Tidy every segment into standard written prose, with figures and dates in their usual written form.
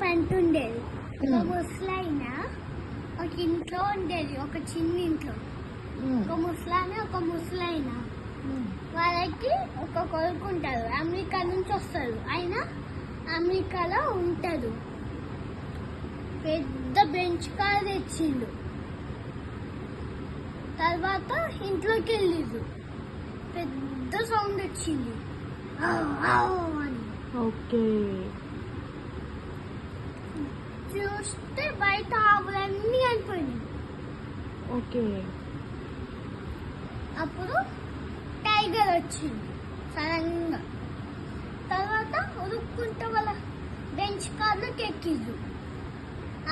పంట ఉండేది. ఒక ముసలైన ఒక ఇంట్లో ఉండేది, ఒక చిన్న ఇంట్లో. ఒక ముసలామె ఒక ముసలైన వాళ్ళకి ఒక కొడుకు ఉంటారు. అమెరికా నుంచి వస్తారు. ఆయన అమెరికాలో ఉంటాడు. పెద్ద బెంచ్ కార్ తెచ్చిండు. తర్వాత ఇంట్లోకి వెళ్ళిండు. పెద్ద సౌండ్ వచ్చింది అని. ఓకే. చూస్తే బయట ఆవులన్నీ కలిపోయింది. ఓకే. అప్పుడు టైగర్ వచ్చింది సడన్ గా. తర్వాత ఉరుక్కుంటే వాళ్ళ బెంచ్ కార్లోకి ఎక్కిండు.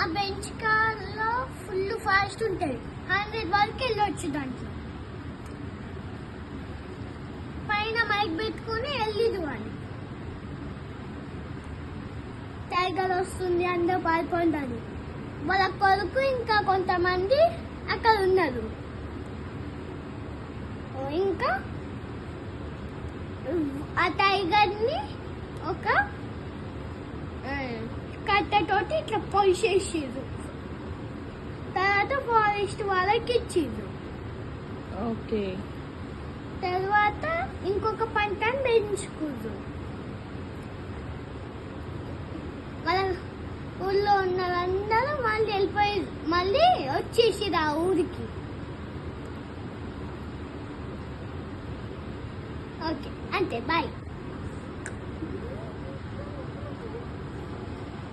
ఆ బెంచ్ కార్లో ఫుల్ ఫాస్ట్ ఉంటుంది. 100 వరకు వెళ్ళొచ్చు. దాంట్లో పైన మైక్ పెట్టుకుని వెళ్ళిండు వాళ్ళు. టైగర్ వస్తుంది, అందరూ పారిపోండి. వాళ్ళ కొడుకు ఇంకా కొంతమంది అక్కడ ఉన్నారు. ఇంకా ఆ టైగర్ ని ఒక కట్టతోటి ఇట్లా పొడిచేసిర్రు. తర్వాత ఫారెస్ట్ వాళ్ళకి ఇచ్చిండ్రు. ఓకే. తర్వాత ఇంకొక పంటను పెంచుకుండ్రు. వాళ్ళ ఊళ్ళో ఉన్న వాళ్ళందరూ మళ్ళీ వెళ్ళిపోయారు. మళ్ళీ వచ్చేసిరు ఆ ఊరికి. ఓకే, అంతే. బాయ్.